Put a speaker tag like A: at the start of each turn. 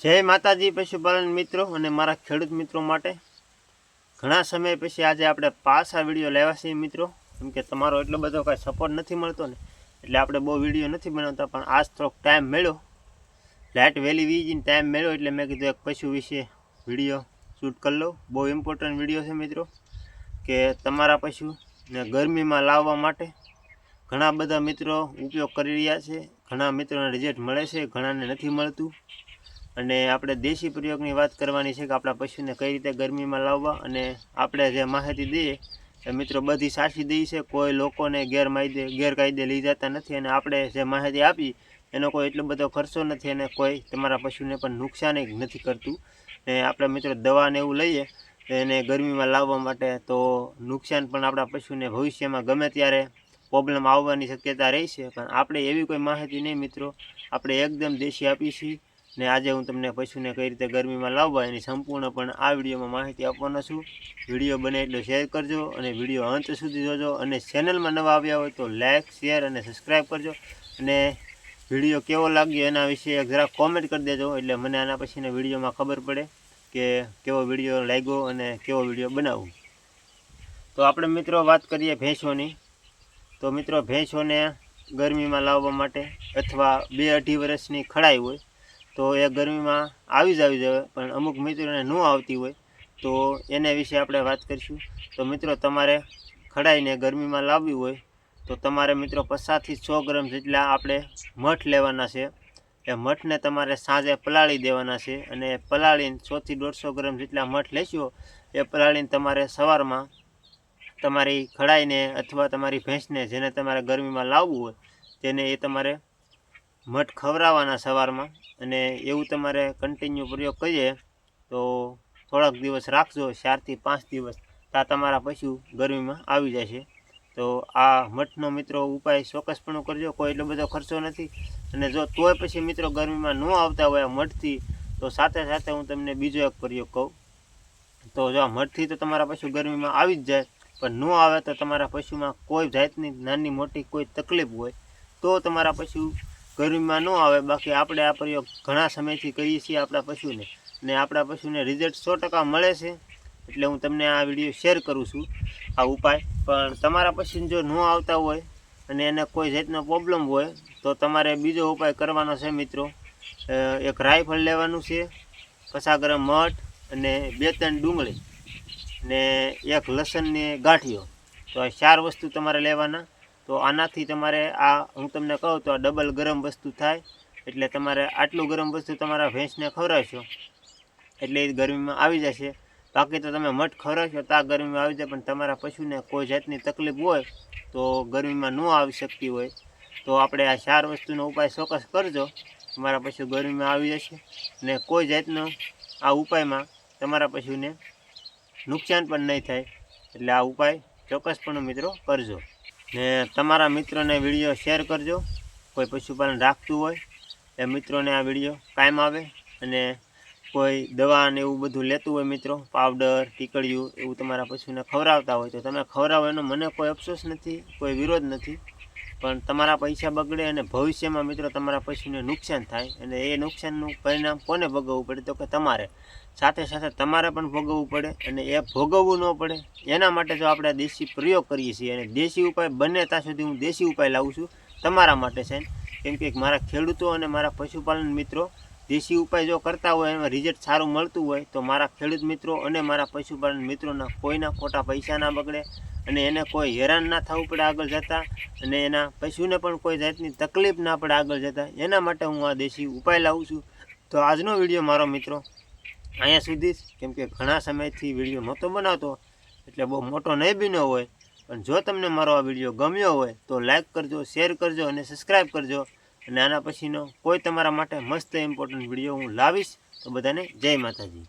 A: જય માતાજી પશુપાલન મિત્રો અને મારા ખેડૂત મિત્રો માટે ઘણા સમય પછી આજે આપણે પાછા વિડીયો લાવ્યા છીએ મિત્રો, કેમ કે તમારો એટલો બધો કાંઈ સપોર્ટ નથી મળતો ને, એટલે આપણે બહુ વિડીયો નથી બનાવતા. પણ આજ થોડોક ટાઈમ મળ્યો, લાઇટ વહેલી વીજીને ટાઈમ મળ્યો એટલે મેં કીધું એક પશુ વિશે વિડીયો શૂટ કરી લઉં. બહુ ઇમ્પોર્ટન્ટ વિડીયો છે મિત્રો, કે તમારા પશુને ગરમીમાં લાવવા માટે ઘણા બધા મિત્રો ઉપયોગ કરી રહ્યા છે. ઘણા મિત્રોને રિઝલ્ટ મળે છે, ઘણાને નથી મળતું. અને આપણે દેશી પ્રયોગની વાત કરવાની છે કે આપણા પશુને કઈ રીતે ગરમીમાં લાવવા. અને આપણે જે માહિતી દઈએ એ મિત્રો બધી સાચી દઈએ છે, કોઈ લોકોને ગેરકાયદે લઈ જતા નથી. અને આપણે જે માહિતી આપી એનો કોઈ એટલો બધો ખર્ચો નથી અને કોઈ તમારા પશુને પણ નુકસાન નથી કરતું. ને આપણે મિત્રો દવાને એવું લઈએ એને ગરમીમાં લાવવા માટે, તો નુકસાન પણ આપણા પશુને ભવિષ્યમાં ગમે ત્યારે પ્રોબ્લેમ આવવાની શક્યતા રહી છે. પણ આપણે એવી કોઈ માહિતી નહીં મિત્રો, આપણે એકદમ દેશી આપીએ છીએ. ને આજે હું તમને પશુને કઈ રીતે ગરમીમાં લાવવા એની સંપૂર્ણ પણ આ વિડીયોમાં માહિતી આપવાનો છું. વિડીયો બને એટલો શેર કરજો અને વિડીયો અંત સુધી જોજો. અને ચેનલમાં નવા આવ્યા હોય તો લાઇક, શેર અને સબસ્ક્રાઈબ કરજો. અને વિડીયો કેવો લાગ્યો એના વિશે જરાક કોમેન્ટ કરી દેજો, એટલે મને આના પછીના વિડીયોમાં ખબર પડે કે કેવો વિડીયો લાગ્યો અને કેવો વિડીયો બનાવવું. તો આપણે મિત્રો વાત કરીએ ભેંસોની. તો મિત્રો ભેંસોને ગરમીમાં લાવવા માટે અથવા 2-2.5 વર્ષની ખડાઈ હોય તો એ ગરમીમાં આવી જોઈએ, પણ અમુક મિત્રોને ન આવતી હોય તો એને વિશે આપણે વાત કરીશું. તો મિત્રો તમારે ખડાઈને ગરમીમાં લાવવી હોય તો તમારે મિત્રો 50 થી 100 ગ્રામ જેટલા આપણે મઠ લેવાના છે. એ મઠને તમારે સાંજે પલાળી દેવાના છે. અને પલાળીને 100 થી 150 ગ્રામ જેટલા મઠ લેશો. એ પલાળીને તમારે સવારમાં તમારી ખડાઈને અથવા તમારી ભેંસને જેને તમારે ગરમીમાં લાવવું હોય તેને એ તમારે મઠ ખવડાવવાના સવારમાં. અને એવું તમારે કન્ટિન્યુ પ્રયોગ કરીએ તો થોડાક દિવસ રાખજો, 4 થી 5 દિવસ, તો તમારા પશુ ગરમીમાં આવી જશે. તો આ મઠનો મિત્રો ઉપાય ચોક્કસપણે કરજો, કોઈ એટલો બધો ખર્ચો નથી. અને જો તોય પછી મિત્રો ગરમીમાં ન આવતા હોય મઠથી, તો સાથે સાથે હું તમને બીજો એક પ્રયોગ કહું. તો જો મઠથી તો તમારા પશુ ગરમીમાં આવી જ જાય, પણ ન આવે તો તમારા પશુમાં કોઈ જાતની નાની મોટી કોઈ તકલીફ હોય તો તમારા પશુ ગરમીમાં ન આવે. બાકી આપણે આ પ્રયોગ ઘણા સમયથી કરીએ છીએ આપણા પશુને, અને આપણા પશુને રિઝલ્ટ 100% મળે છે. એટલે હું તમને આ વિડીયો શેર કરું છું આ ઉપાય. પણ તમારા પશુને જો ન આવતા હોય અને એને કોઈ જાતનો પ્રોબ્લેમ હોય તો તમારે બીજો ઉપાય કરવાનો છે મિત્રો. એક રાયફળ લેવાનું છે, 50 ગ્રામ મઠ અને 2-3 ડુંગળી ને એક લસણની ગાંઠીઓ. તો આ 4 વસ્તુ તમારે લેવાના. તો આનાથી તમારે આ હું તમને કહું તો આ ડબલ ગરમ વસ્તુ થાય. એટલે તમારે આટલું ગરમ વસ્તુ તમારા ભેંસને ખવડાવશો એટલે એ ગરમીમાં આવી જશે. બાકી તો તમે મઠ ખવડાવશો તો આ ગરમીમાં આવી જાય, પણ તમારા પશુને કોઈ જાતની તકલીફ હોય તો ગરમીમાં ન આવી શકતી હોય તો આપણે આ 4 વસ્તુનો ઉપાય ચોક્કસ કરજો, તમારા પશુ ગરમીમાં આવી જશે. અને કોઈ જાતનો આ ઉપાયમાં તમારા પશુને નુકસાન પણ નહીં થાય. એટલે આ ઉપાય ચોક્કસપણે મિત્રો કરજો. ને તમારા મિત્રોને વિડીયો શેર કરજો. કોઈ પશુપાલન રાખતું હોય એ મિત્રોને આ વિડીયો કાયમ આવે. અને કોઈ દવા ને એવું બધું લેતું હોય મિત્રો, પાવડર, ટીકડીયું એવું તમારા પશુને ખવડાવતા હોય તો તમે ખવડાવો, એનો મને કોઈ અફસોસ નથી, કોઈ વિરોધ નથી. પણ તમારા પૈસા બગડે અને ભવિષ્યમાં મિત્રો તમારા પશુને નુકસાન થાય. અને એ નુકસાનનું પરિણામ કોને ભોગવવું પડે તો કે તમારે. સાથે સાથે તમારે પણ ભોગવવું પડે. અને એ ભોગવવું ન પડે એના માટે જો આપણે દેશી પ્રયોગ કરીએ છીએ, અને દેશી ઉપાય બને ત્યાં સુધી હું દેશી ઉપાય લાવું છું તમારા માટે છે. કેમ કે મારા ખેડૂતો અને મારા પશુપાલન મિત્રો દેશી ઉપાય જો કરતા હોય એમાં રિઝલ્ટ સારું મળતું હોય તો મારા ખેડૂત મિત્રો અને મારા પશુપાલન મિત્રોના કોઈના ખોટા પૈસા ના બગડે અને એને કોઈ હેરાન ના થવું પડે આગળ જતાં, અને એના પશુને પણ કોઈ જાતની તકલીફ ના પડે આગળ જતાં. એના માટે હું આ દેશી ઉપાય લાવું છું. તો આજનો વિડીયો મારો મિત્રો અહીંયા સુધી જ, કેમ કે ઘણા સમયથી વિડીયો નહોતો બનાવતો એટલે બહુ મોટો નહીં બન્યો હોય. પણ જો તમને મારો આ વિડીયો ગમ્યો હોય તો લાઇક કરજો, શેર કરજો અને સબસ્ક્રાઈબ કરજો. અને આના પછીનો કોઈ તમારા માટે મસ્ત ઇમ્પોર્ટન્ટ વિડીયો હું લાવીશ. તો બધાને જય માતાજી.